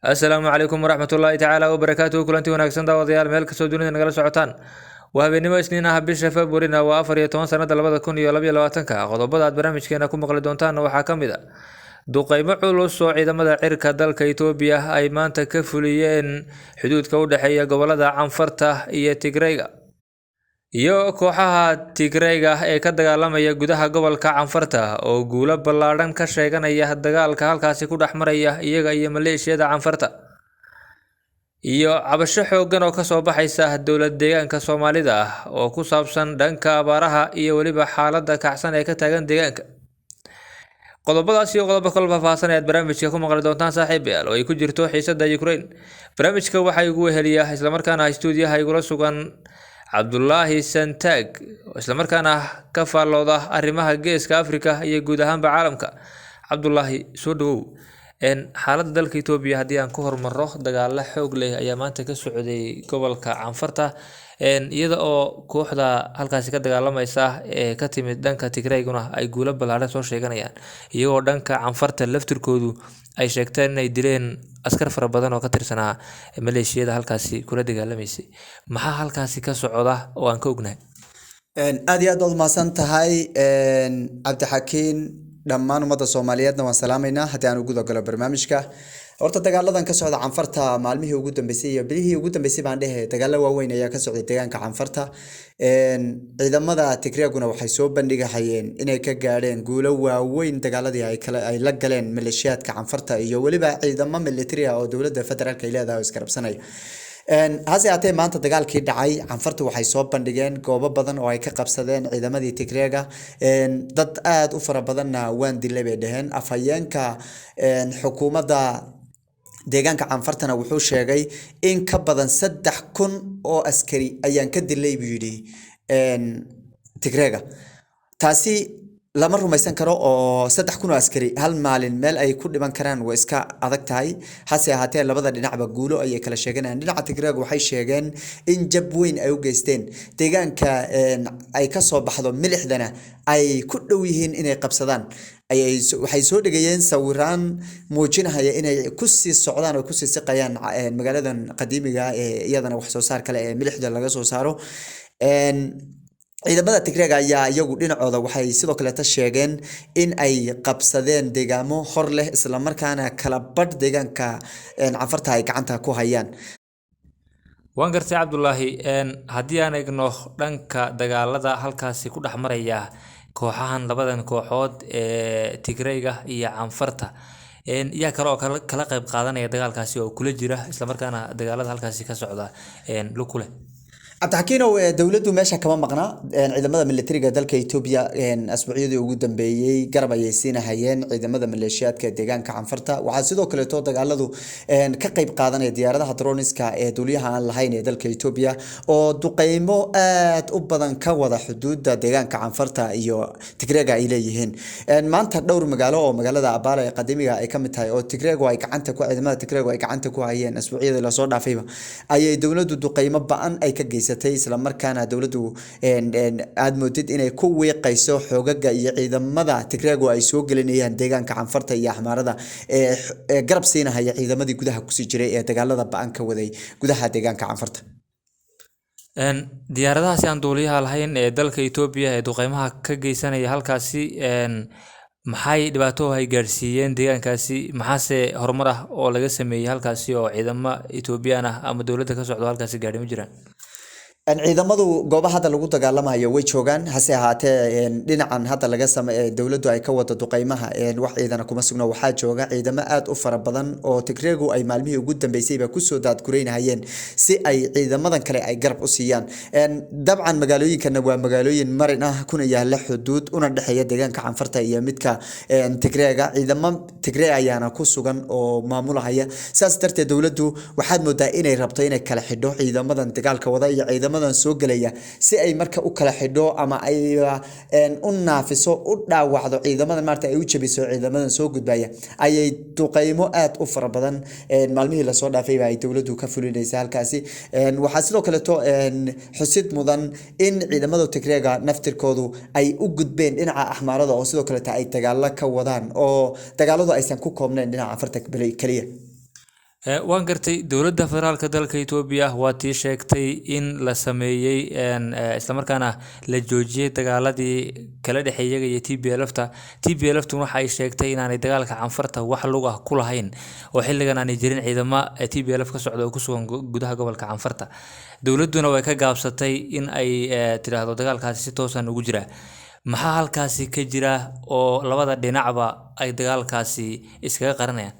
السلام عليكم ورحمة الله تعالى وبركاته كلنتي wanaagsan daawadayaal meel kastoo dunida nagala socotaan waa habeenimo isniin ah bisha February waa 14 sanada 2022 qodobada aad barnaamijkeena ku maqli doontaan waxaa kamid ah duqeymo culus oo ciidamada cirka dalka Itoobiya ay maanta ka fuliyeen xuduudka u dhaxeeya gobolada Canfarta iyo Tigreega iyo kooxaha Tigreega ee ka dagaalamaya gudaha gobolka Canfarta oo guulo ballaaran ka sheeganaya dagaalka halkaasi ku dhaxmaraya iyaga iyo maleeshiyada Canfarta iyo cabasho xoogan oo ka soo baxaysa dowlad deegaanka Soomaalida oo ku saabsan dhanka abaaraha iyo waliba xaaladda kacsan ee ka taagan deegaanka qodobadaas iyo qodobo kale faahfaahsan ee barnaamijka ku maqli doontaan saaxiibayaal oo ay ku jirto xiisadda Ukraine barnaamijka waxa uu weheliyaa isla markaana stuudiyaha ay gula sugan Abdullahi Santag isla markaana ka faalooda arrimaha geeska Afrika iyo guud ahaan caalamka Abdullahi soo dhawow xaaladda dalka Itoobiya haddii aan ku hormarno dagaalo xoog leh ayaa maanta ka socday gobolka Canfarta iyada oo kooxda halkaasi ka dagaalamaysa ee ka timid dhanka Tigreeguna ay guulo ballaaran soo sheeganayaan iyagoo dhanka Canfarta laftirkoodu ay sheegteen inay dileen askar fara badan oo ka tirsanaa maleeshiyada halkaasi kula dagaalamayay maxaa halkaasi ka socda oo aan ka ognahay aad iyo aad baad mahadsan tahay Cabdixakiin dhammaan ummadda Soomaaliyeedna waan salaameynaa haddii aan ugu galo barnaamijka horta dagaaladan ka socda Canfarta maalmihii ugu dambeysay iyo bilihii ugu dambeysay baan dhahay dagaalo waaweyn ayaa ka socday deegaanka Canfarta ciidamada Tigreeguna waxay soo bandhigayeen inay ka gaareen guulo waaweyn dagaaladii ay la galeen maleeshiyaadka Canfarta iyo waliba ciidamo military oo dowladda federaalka ay leedahay oo iskarabsanay hase ahaatee maanta dagaalkii dhacay Canfarta waxay soo bandhigeen goobo badan oo ay ka qabsadeen ciidamadii Tigreega dad aad u fara badanna waan dilay bay dhaheen afhayeenka xukuumadda deegaanka Canfartana wuxuu sheegay in ka badan 3,000 oo askari ayaan ka dilay buu yiri Tigreega taasi lama rumaysan karo oo 3,000 askari hal maalin meel ay ku dhiman karaan waa iska adag tahay hase ahaatee labada dhinacba guulo ay kala sheeganayaan dhinaca Tigreeg waxay sheegeen in jab weyn ay u geysteen deegaanka ay ka soo baxdo milixdana ay ku dhow yihiin inay qabsadaan waxay soo dhigayeen sawiraan muujinaya inay ku sii socdaan oo ku sii siqayaan magaaladan qadiimiga ee iyadana wax soo saar kale ee milixda laga soo saaro ciidamada Tigreega ayaa iyagu dhinacooda waxay sidoo kale ta sheegeen in ay qabsadeen deegaamo hor leh isla markaana kala badh deegaanka Canfarta ay gacanta ku hayaan waan gartay Abdullahi haddii aan eegno dhanka dagaalada halkaasi ku dhaxmaraya kooxahan labadan kooxood ee Tigreega iyo Canfarta yaa kale oo kala qayb qaadanaya dagaalkaasi oo kula jira isla markaana dagaalada halkaasi ka socda lukule Cabdixakiin dawladdu meesha kama maqna ciidamada militariga dalka Itoobiya asbuucyadii ugu dambeeyay garab ayay siinahayeen ciidamada maleeshiyaadka deegaanka Canfarta waxa sidoo kale to dagaaladu ka qayb qaadanaya diyaaradaha droniska ee duuliyaha aan lahayn ee dalka Itoobiya oo duqeymo aad u badan ka wada xuduudda deegaanka Canfarta iyo Tigreega ay leeyihiin maanta dhowr magaalo oo magaalada Abala ee qadiimiga ay kamid tahay oo Tigreega ay gacanta ku ciidamada Tigreega ay gacanta ku hayeen asbuucyadii la soo dhaafayba ayay dawladdu duqeymo ba'an ay ka isla markaana dawladdu aad moodid inay ku weeqayso xoogaga iyo ciidamada Tigreego ay soo galinayaan deegaanka Canfarta iyo Axmaarada ee garab siinaya ciidamadii gudaha ku sii jiray ee dagaalada ba'an ka waday gudaha deegaanka Canfarta diyaaradahaasi aan duuliyaha lahayn ee dalka Itoobiya ee duqeymaha ka geysanaya halkaasi maxay dhibaato ay gaarsiiyeen deegaankaasi maxaase horumar ah oo laga sameeyay halkaasi oo ciidamada Itoobiyaan ah ama dawladda ka socdo halkaasi gaadhay ma jiraan ciidamadu goobaha hadda lagu dagaalamayo way joogan hase ahaatee dhinacan hadda laga sameeyay dawladdu ay ka wada duqeymaha wax ciidana kuma sugna waxa jooga ciidamo aad u fara badan oo Tigreegu ay maalmihii ugu dambeysayba ku soo daadgureynayeen si ay ciidamadan kale ay garab u siiyaan dabcan magaalooyinkana waa magaalooyin marin ah kuna yaala xuduud una dhaxeeya deegaanka Canfarta iyo midka Tigreega ciidamo Tigreeg ayaana ku sugan oo maamulaya saas darteed dawladdu waxaad moodaa inay rabto inay kala xidho ciidamadan dagaalka wada iyo ciidamadan soo galaya si ay marka u kala xidho ama ay u naafiso u dhaawacdo ciidamadan maarta ay u jabiso ciidamadan soo gudbaya ayay duqeymo aad u fara badan maalmihii la soo dhaafay ay dawladdu ka fulinaysaa halkaasi waxa sidoo kale to xusid mudan in ciidamada Tigreega naftirkoodu ay u gudbeen dhinaca Axmaarada oo sidoo kale ay dagaalo ka wadaan oo dagaaladu aysan ku koobnayn dhinaca Canfarta kaliya waan gartay dowladda federaalka dalka Itoobiya waa tii sheegtay in la sameeyay isla markaana la joojiyay dagaaladii kala dhaxeeyay iyo TPLF-ta TPLF-tu waxa ay sheegtay inaanay dagaalka canfarta wax lug ah ku lahayn oo xilligan aanay jirin ciidamo TPLF ka socda oo ku sugan gudaha gobolka canfarta dowladduna way ka gaabsatay in ay tiraahdo dagaalkaasi si toosan ugu jira maxaa halkaasi ka jira oo labada dhinacba ay dagaalkaasi iskaga qaranayaan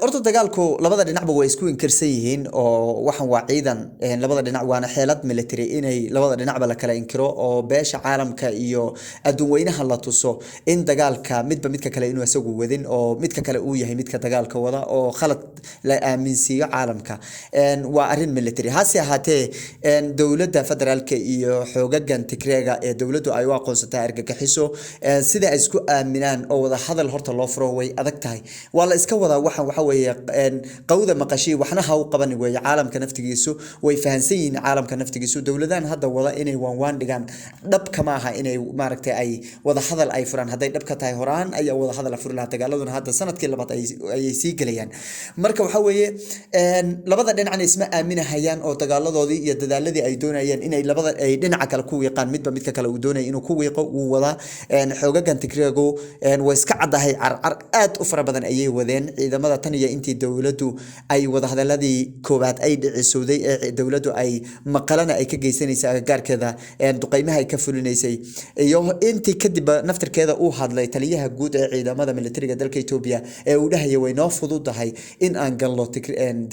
horta dagaalku labada dhinacba way isku inkirsan yihiin oo waxan waa ciidan labada dhinac waana xeelad military inay labada dhinacba la kala inkiro oo beesha caalamka iyo adduun weynaha la tuso in dagaalka midba midka kale inuu isagu wadin oo midka kale uu yahay midka dagaalka wada oo khalad la aaminsiiyo caalamka waa arrin military hase ahaatee dowladda federaalka iyo xoogagan Tigreega ee dowladdu ay u aqoonsatay argagixiso sida ay isku aaminaan oo wada hadal horta loo furo way adag tahay waa la iska wada waxa وحوي قوده مقاشي وحنا هاو قبني ويا عالم كنفتجيسو ويفهنسين عالم كنفتجيسو دولدان هذا وضع إني وان دجان دب كماها إني ماركت أي وضع هذا الأيفران هذا دب كتاي هران أي وضع هذا الأفران هتقالون هذا سنة كله بط أي سيجليان مركب وحوي لبضع دين عن اسمه أمينة هيان أو تقالوا ذي يد الذي أي دون أيان إني لبضع أي دين عكال كوي قان مد بمد كلا ودون إنه كوي ووضع حوجا كان تكريجو ويسكعد هاي عرقات أفرا بدن أيه وذين إذا ماذا تانية أنتي دولته أي وضع هذا الذي كوبات أي السعودي دولته أي مقالنا أي كجيسني سأجار كذا تقيمها يكفلون يسي يوم أنتي كدب نفتر كذا هذا لا يتليها جود إذا ماذا من الترجة دلك إثيوبيا وده هي وينافض ضد هاي إن أنجلو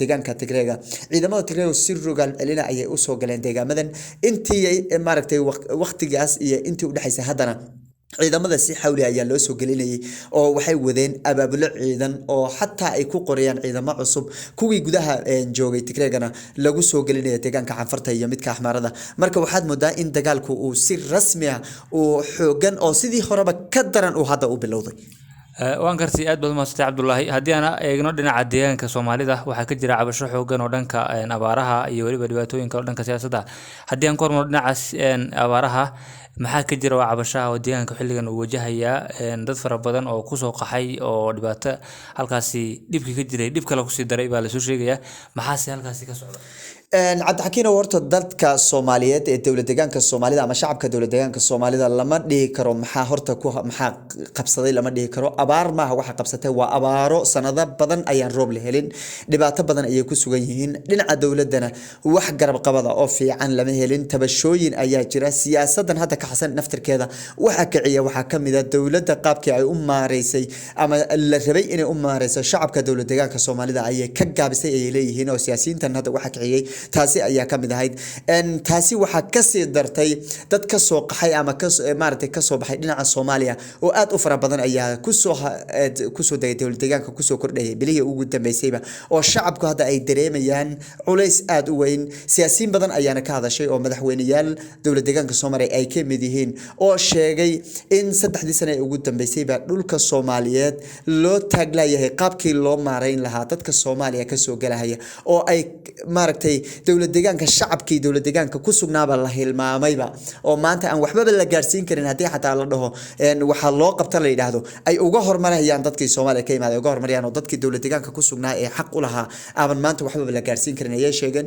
دجان كتجرجة إذا ماذا تجرجة السر قال لنا أي أسوق قال دجا مثلا أنتي ماركتي وقت جاس أنتي وده حيس هذانا ciidamada si xawli ayaa loo soo gelinayay oo waxay wadeen abaabulo ciidan oo xataa ay ku qoriyaan ciidamo cusub kuwii gudaha joogay Tigreegana lagu soo gelinaya deegaanka canfarta iyo midka axmaarada marka waxaad moodaa in dagaalku uu si rasmi ah oo xoogan oo sidii horeba ka daran uu hadda u bilowday waan gartay aad baad maasatay Cabdullaahi haddii aan eegno dhinaca deegaanka Soomaalida waxa ka jira cabasho xoogan oo dhanka abaaraha iyo waliba dhibaatooyinka oo dhanka siyaasadda haddii aan korno dhinaca abaaraha maxaa ka jira cabashaha oo deegaanka xilligan uu wajahaya dad fara badan oo ku soo qaxay oo dhibaato halkaasi dhibki ka jiray dhib kale ku sii daray baa la soo sheegaya maxaa halkaasi ka socda عبد الحكيم ورطة دلك الصوماليات الدولة دجانك الصومالية أما شعب كدولة دجانك الصومالية لما دي كرو محا هرتا كوها محا قبصدي لما دي كرو أبار ما هو قبصته وأبارو سندا بدن أيان روب لهلين دبعت بدن أي كسوجين لنا الدولة دنا وح جرب قبضة أو في عن لما هلين تبشوين أي جرا سياسة هذا كحسن نفتر كذا وحكعية وحكم إذا الدولة قابك أي رئيسي أما الربي إن رئيسي شعب كدولة دجانك الصومالية أي كجابسي إليه هنا وسياسيين هذا وحكعية taasi ayaa ka mid ahayd taasi waxa ka sii dartay dad ka soo qaxay ama ka maartay ka soo baxay dhinaca Soomaaliya oo aad u fara badan ayaa ku soo degay dowlad deegaanka ku soo kordhayay bilihii ugu dambeysayba oo shacabku hadda ay dareemayaan culays aad u weyn siyaasiyiin badan ayaana ka hadashay oo madaxweynayaal dowlad deegaanka Soomaaliya ay ka mid yihiin oo sheegay in 3 sano ugu dambeysayba dhulka Soomaaliyeed loo taaglayahay qaabkii loo maareyn lahaa dadka Soomaaliya ka soo galaya oo ay maartay dowlad deegaanka shacabkii dowlad deegaanka ku sugnaaba la hilmaamayba oo maanta aan waxba la gaarsiin karin hadii xataa la dhaho waxa loo qabta la yiraahdo ay uga hormarayaan dadkii Soomaaliya ka yimaado uga hormarayaan oo dadkii dowlad deegaanka ku sugnaa ee xaq u lahaa aan maanta waxba la gaarsiin karin ay sheegeen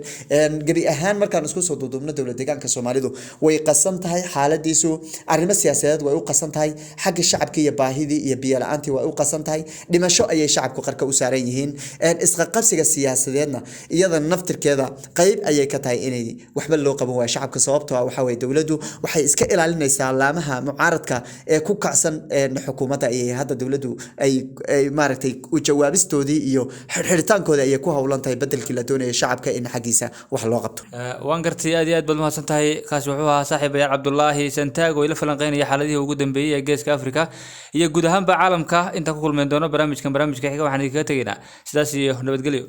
gabi ahaan markaan isku soo duubno dowlad deegaanka Soomaalidu way qasan tahay xaaladiisu arrimo siyaasadeed way u qasan tahay xagga shacabka iyo baahidii iyo biyo la'aantii way u qasan tahay dhimasho ayay shacabku qarka u saaran yihiin isqa qabsiga siyaasadeedna iyada naftirkeeda qayb ayay ka tahay inay waxba loo qaban waa shacabka sababtoo ah waxa way dawladdu waxay iska ilaalinaysaa laamaha mucaaradka ee ku kacsan xukuumadda ay hadda dawladdu ay maaragtay u jawaabistoodii iyo xirxirtaankooda ay ku hawlan tahay bedelkii la doonayo shacabka in xaqiisa wax loo qabto waan gartay aad iyo aad baad mahadsan tahay kaasi wuxuu ahaa saaxiibayaal Cabdullaahi Santago ila falanqeynaya xaaladihii ugu dambeeyay ee geeska Afrika iyo guud ahaanba caalamka inta ku kulmeen doono barnaamijka xiga waxaan idinkaga tageynaa sidaas iyo nabadgelyo